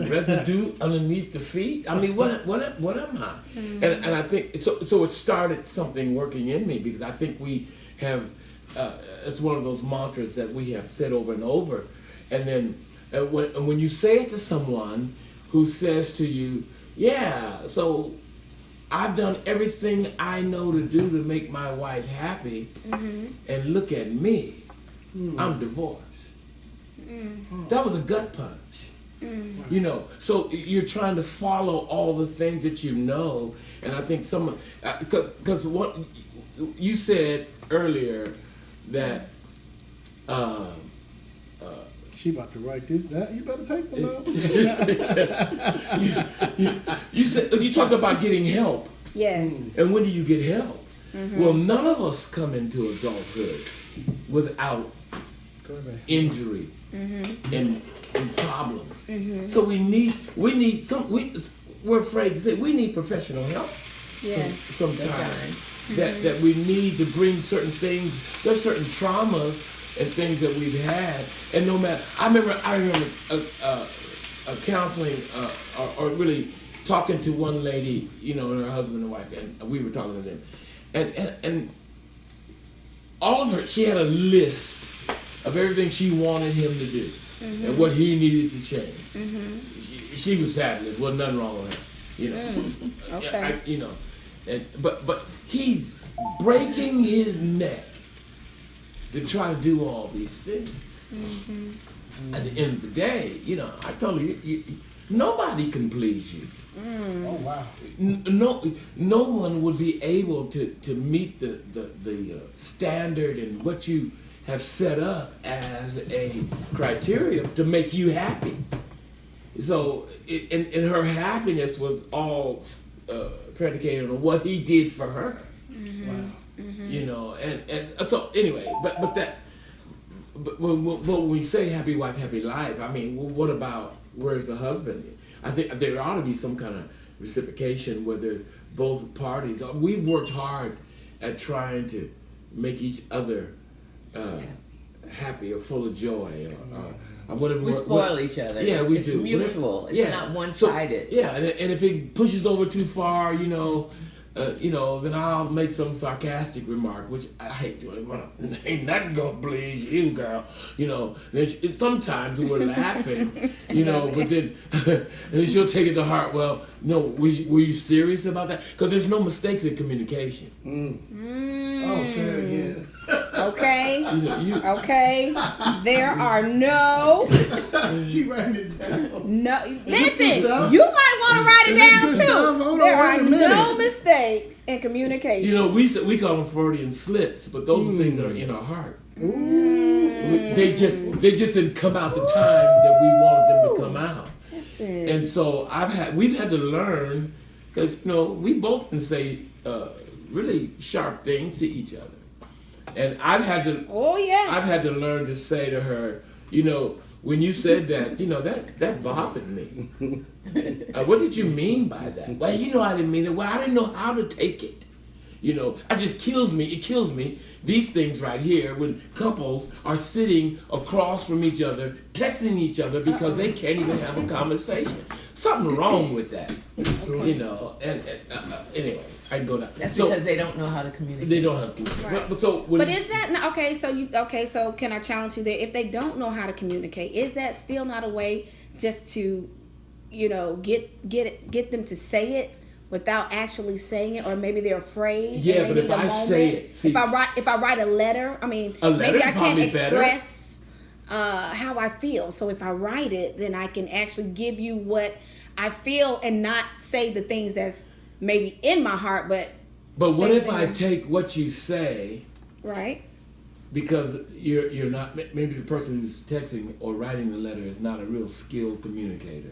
residue underneath the feet? I mean, what am I?" And I think so. It started something working in me because I think we have. It's one of those mantras that we have said over and over, and then when you say it to someone who says to you, "Yeah, so I've done everything I know to do to make my wife happy, and look at me, I'm divorced." That was a gut punch. You know, so you're trying to follow all the things that you know, and I think because what you said earlier that She about to write this down. You better take some notes. you talked about getting help, Yes. and when do you get help? Well, none of us come into adulthood without injury and problems. So we need we're afraid to say we need professional help Yes. sometimes. That we need to bring certain things. There's certain traumas and things that we've had, and no matter. I remember counseling or really talking to one lady, you know, and her husband and wife, and we were talking to them, and all of her. She had a list of everything she wanted him to do and what he needed to change. She was fabulous. Wasn't nothing wrong with her, you know. Okay. You know, but he's breaking his neck to try to do all these things. At the end of the day, you know, I told you, nobody can please you. Oh wow. No one would be able to meet the standard and what you have set up as a criteria to make you happy. So, and her happiness was all predicated on what he did for her. Wow. You know, and so anyway, but when we say happy wife, happy life, I mean, what about where's the husband? I think there ought to be some kind of reciprocation where both parties. We've worked hard at trying to make each other happy or full of joy or whatever. We spoil each other. Yeah, we it's do. Mutual. It's not one-sided. So, and if it pushes over too far, then I'll make some sarcastic remark, which I hate doing. Well, ain't nothing gonna please you, girl. Sometimes we're laughing, but then and then she'll take it to heart. Well, no, were you serious about that? Because there's no mistakes in communication. Oh, say it again. Okay. Okay. There are no. She writing it down. No. this good Listen, stuff? you might want to write it Is this down good too. stuff? Hold on, There wait a are minute. no mistakes in communication. We call them Freudian slips, but those are things that are in our heart. They just didn't come out the time that we wanted them to come out. Listen. And so we've had to learn, because we both can say really sharp things to each other, and I've had to learn to say to her, when you said that, that bothered me. What did you mean by that? Well, I didn't mean it. Well, I didn't know how to take it. It just kills me. It kills me. These things right here, when couples are sitting across from each other, texting each other because they can't even have a conversation. Something wrong with that. And anyway, I can go down. That's because they don't know how to communicate. They don't have to communicate. Right. But is that okay? So can I challenge you there? If they don't know how to communicate, is that still not a way just to, get them to say it without actually saying it, or maybe they're afraid? Yeah, but if I say it, see, if I write a letter, maybe I can't express how I feel. So if I write it, then I can actually give you what I feel and not say the things that's maybe in my heart, but what if I take what you say, right? Because you're not, maybe the person who's texting or writing the letter is not a real skilled communicator.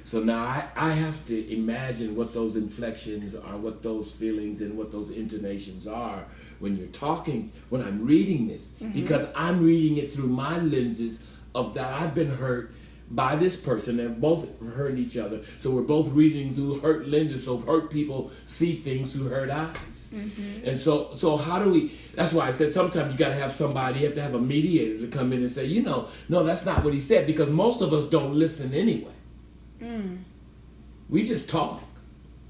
So now I have to imagine what those inflections are, what those feelings and what those intonations are when you're talking, when I'm reading this, because I'm reading it through my lenses of that I've been hurt by this person. They're both hurting each other, so we're both reading through hurt lenses. So hurt people see things through hurt eyes. And so how do we? That's why I said sometimes you got to have somebody. You have to have a mediator to come in and say, no, that's not what he said, because most of us don't listen anyway. We just talk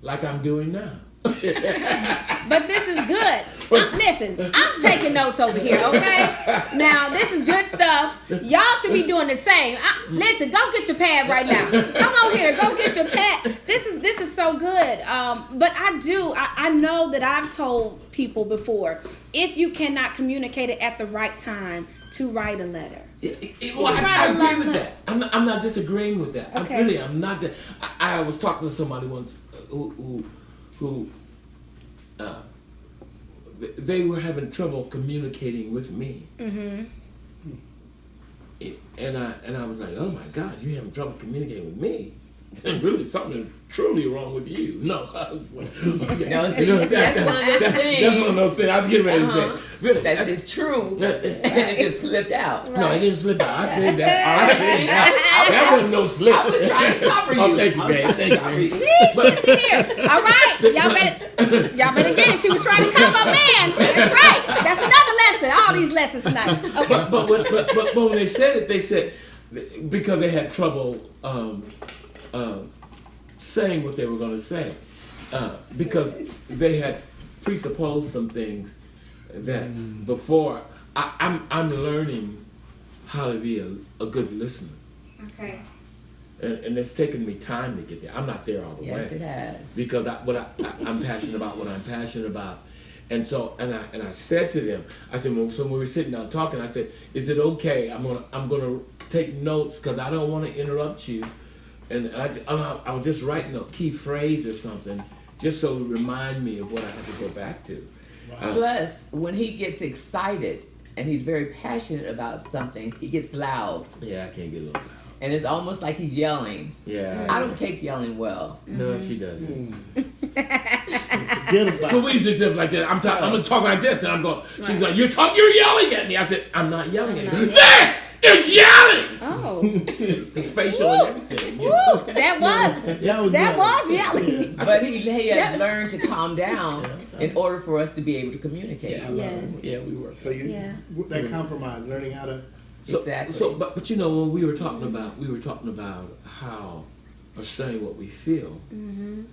like I'm doing now. But this is good. Listen, I'm taking notes over here, okay? Now, this is good stuff. Y'all should be doing the same. Listen, go get your pad right now. Come on here, go get your pad. This is so good. But I know that I've told people before, if you cannot communicate it at the right time, to write a letter. I agree with that. I'm not disagreeing with that. Okay. I'm not. I was talking to somebody once who they were having trouble communicating with me. And I was like, oh my God, you're having trouble communicating with me? And really, something is truly wrong with you. No, I was like, okay. No, see, that's one of those things. That's one of those things I was getting ready to say. Really, That's just true. And it just slipped out. No, it didn't slip out. I said that. That wasn't no slip. I was trying to cover you. Oh, thank you, babe. Thank you. See here. All right. Y'all better get it. She was trying to cover a man. That's right. That's another lesson. All these lessons tonight. Okay. But when they said it, they said because they had trouble saying what they were going to say, because they had presupposed some things that before I'm learning how to be a good listener. Okay. And it's taken me time to get there. I'm not there all the way. Yes, it has. Because I'm passionate about what I'm passionate about. And so, and I said to them, I said, well, so when we were sitting down talking, I said, is it okay? I'm gonna take notes because I don't want to interrupt you. And I was just writing a key phrase or something, just so to remind me of what I have to go back to. Plus, when he gets excited, and he's very passionate about something, he gets loud. Yeah, I can't get a little loud. And it's almost like he's yelling. Yeah. I don't take yelling well. No, she doesn't. Forget about But we used to do stuff like that. I'm gonna talk like this, and I'm going. She's like, "You're yelling at me." I said, "I'm not yelling at you. This is yelling." Oh, It's facial and everything. You woo, know? that was yelling. But he has learned to calm down in order for us to be able to communicate. Yes. Yeah, we were. So you that compromise, learning how to. Exactly. So, but you know, when we were talking about how or saying what we feel, and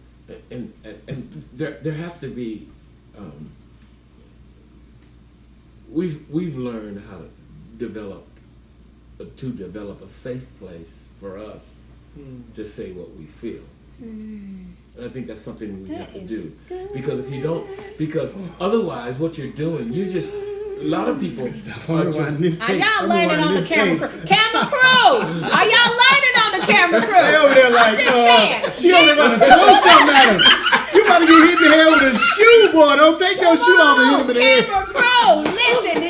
there has to be. We've learned how to develop a safe place for us to say what we feel. And I think that's something we have to do. Because if you don't, because otherwise what you're doing, you just, a lot of people are just, Are y'all learning on the camera crew? Camera crew! Are y'all learning on the camera crew? They over there like, just she over there about to throw something at him. You about to get hit in the head with a shoe, boy. Don't take your shoe off and hit him in the head. Camera crew, listen,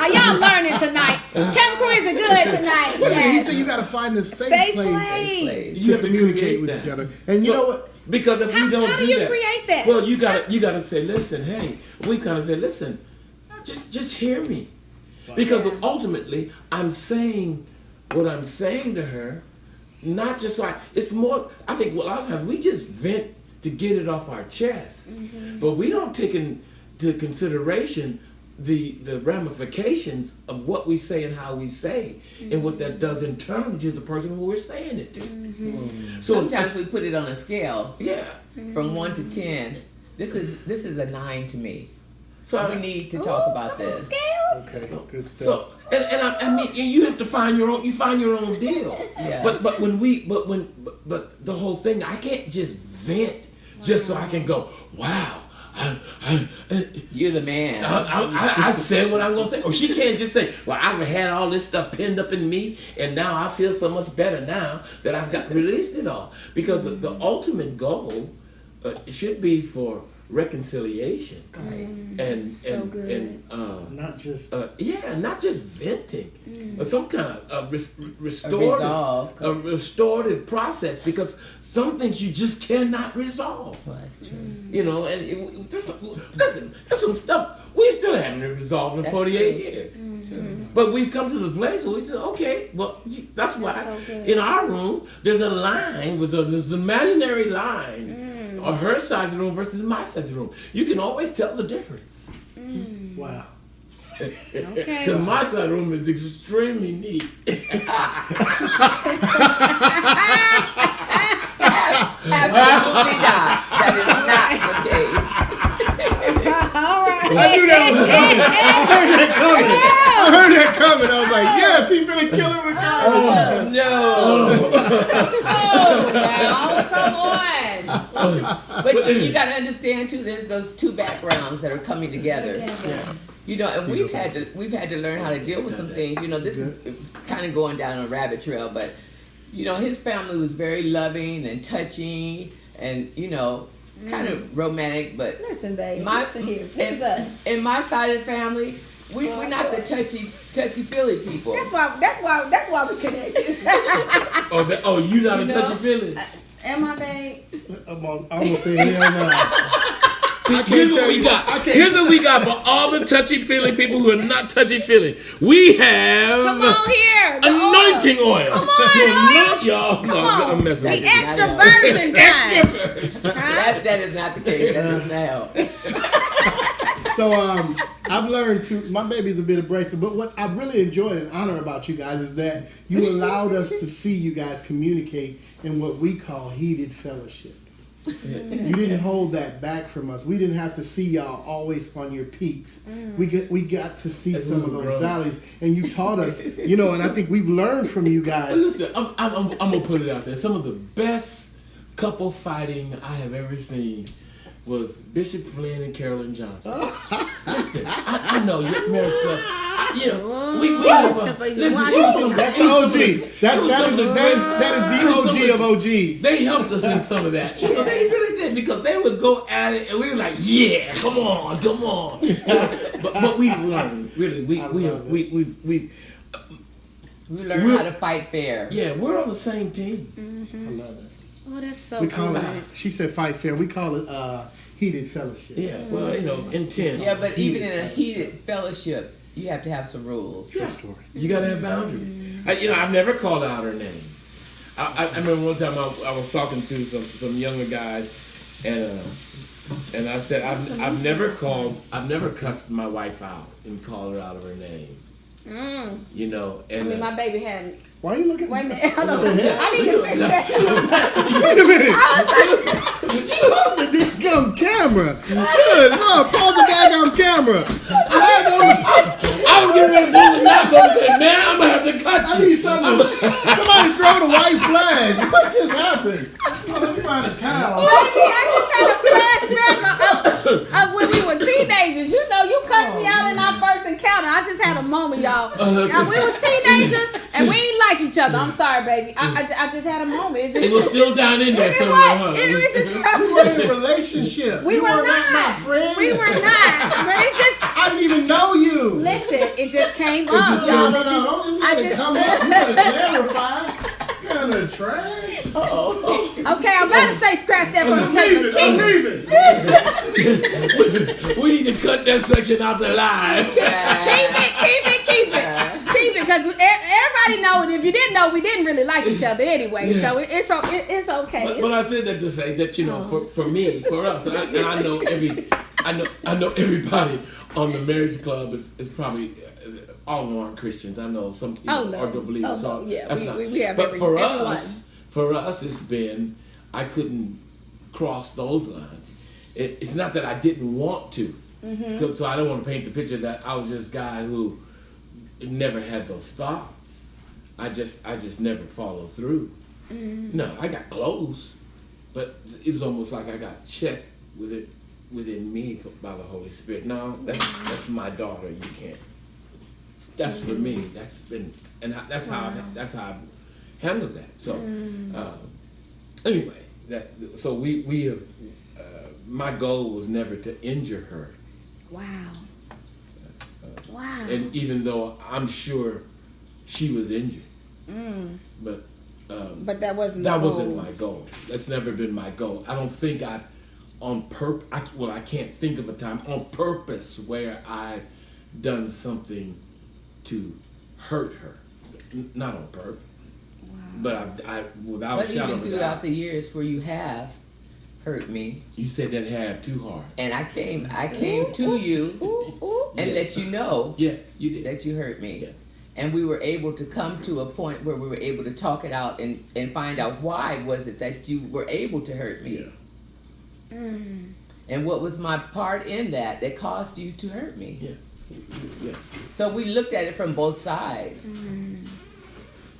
are y'all learning tonight? Camera crew is good tonight. What do you mean? He Yes. said you got to find a safe place place. to communicate with each other. And you know what? Because if you don't How do do you that, create that? well, you gotta say, listen, hey, we gotta say, listen, just hear me, because ultimately I'm saying what I'm saying to her, not just like it's more. I think a lot of times we just vent to get it off our chest, but we don't take into consideration the ramifications of what we say and how we say and what that does internally to the person who we're saying it to. So Sometimes we put it on a scale yeah. from 1 to 10. This is a 9 to me. So We need to talk about this. Scales? Okay, good stuff. So and I mean you have to find your own deal. Yeah. But the whole thing, I can't just vent just so I can go, wow. You're the man. I said what I'm gonna say. Or she can't just say, well, I've had all this stuff pinned up in me and now I feel so much better now that I've got released it all. Because the ultimate goal should be for reconciliation. And so good. and Not just. not just venting, but some kind of restorative process, because some things you just cannot resolve. Well, that's true. You know, and there's some stuff we still haven't resolved in That's 48 true. years. But we've come to the place where we said, okay, well, that's why so good. in our room there's a line there's an imaginary line, or her side of the room versus my side of the room. You can always tell the difference. Wow. Okay. Because my side of the room is extremely neat. Absolutely not. That is not the case. All right. I knew that was coming. I heard that coming. I was like, yes, he's gonna kill it with confidence. No. Come on. But you got to understand too. There's those two backgrounds that are coming together. You know, and we've had to learn how to deal with some things. You know, this is kind of going down a rabbit trail, but you know, his family was very loving and touching, and you know, kind of romantic. But Listen, baby. my Listen here. This is us. in my side of the family, we're not the touchy feely people. That's why we connected. You not a touchy feely? Am I, babe? I'm almost saying hell no. See, Here's what we got. Here's what we got for all the touchy-feely people who are not touchy-feely. We have Come on here. The anointing oil. Come on, to oil. anoint y'all. Come No, on. I'm messing The with you. extra virgin kind. That is not the case. That doesn't help. So I've learned to. My baby's a bit abrasive, but what I really enjoy and honor about you guys is that you allowed us to see you guys communicate in what we call heated fellowship. You didn't hold that back from us. We didn't have to see y'all always on your peaks. We got to see some of those valleys, and you taught us. You know, and I think we've learned from you guys. Listen, I'm gonna put it out there. Some of the best couple fighting I have ever seen was Bishop Flynn and Carolyn Johnson. Listen, I know your marriage stuff. You know, we have a, listen, it was some, That's it the was OG. That is the OG of OGs. They helped us in some of that. You know, they really did, because they would go at it and we were like, yeah, come on. but we learned really. We learned how to fight fair. Yeah, we're on the same team. I love it. Oh, that's so We call good. it. She said fight fair. We call it heated fellowship. Yeah, well, intense. Yeah, but even in a heated fellowship, you have to have some rules. True story. You gotta have boundaries. I've never called out her name. I remember one time I was talking to some younger guys, and I said I've never cussed my wife out and called her out of her name. And My baby hadn't. Why are you looking? Wait a minute. Hold on. I need to fix that. Wait a minute. Pause the damn camera. Good Lord, pause the damn camera. I was getting ready to pull the knob over and say, man, I'm gonna have to cut I you. need somebody throw the white flag. What just happened? Oh, let me find a towel. Baby, I just had a flashback of when we were teenagers. You cussed me out in our first encounter. I just had a moment, y'all. We were teenagers and we ain't like each other. I'm sorry, baby. I just had a moment. It was still down in there somewhere, huh? It just We were in a relationship. We You were not not. my friend. We were not. But it just I didn't even know you. listen. It just came up. No, y'all. no, It just- don't just I let it just- come up. You gotta clarify. You're in the trash. Okay, I'm about to say scratch that from the I'm table. leaving. We need to cut that section out the line. Keep it, because everybody knows. If you didn't know, we didn't really like each other anyway. Yeah. So it's okay. But I said that to say that for me, for us, and I know everybody on the marriage club is probably all of them aren't Christians. I know some people no. are don't believe Oh, so no. Yeah, that's we have but for everyone. us, it's been I couldn't cross those lines. It's not that I didn't want to, so I don't want to paint the picture that I was this guy who never had those thoughts. I just never followed through. No, I got close, but it was almost like I got checked within me by the Holy Spirit. No, that's my daughter. You can't. That's for me. That's been, and that's how I've handled that. So anyway, so we have. My goal was never to injure her. Wow. And even though I'm sure she was injured, but that wasn't that the wasn't goal. my goal. That's never been my goal. I don't think I can't think of a time on purpose where I've done something to hurt her. Not on purpose. Wow. But I without But a shadow even of a throughout doubt. the years where you have hurt me, You said that have too hard. and I came to you and let you know Yeah, you did. that you hurt me. Yeah. And we were able to come to a point where we were able to talk it out and find out why was it that you were able to hurt me. Yeah. And what was my part in that caused you to hurt me. Yeah. Yeah. So we looked at it from both sides.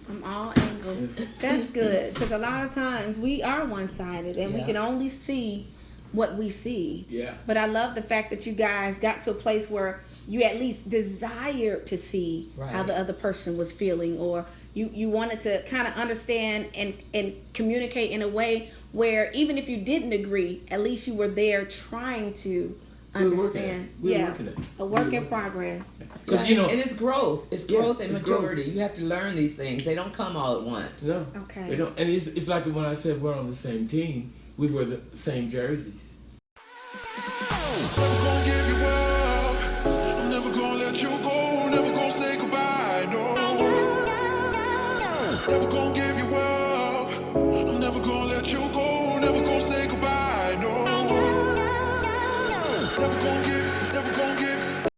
From all angles. That's good, because a lot of times we are one-sided and we Yeah. can only see what we see. Yeah. But I love the fact that you guys got to a place where you at least desired to see how Right. the other person was feeling, or you wanted to kind of understand and communicate in a way where even if you didn't agree, at least you were there trying to We were working at it. understand. We were Yeah, working at it. a work in progress. Because And it's growth. It's Yeah, growth and it's growth. maturity. You have to learn these things. They don't come all at once. No. Okay. They don't, and it's like when I said we're on the same team, we wear the same jerseys. Never gonna give you up. I'm never gonna let you go. Never gonna say goodbye. No. Never gonna give you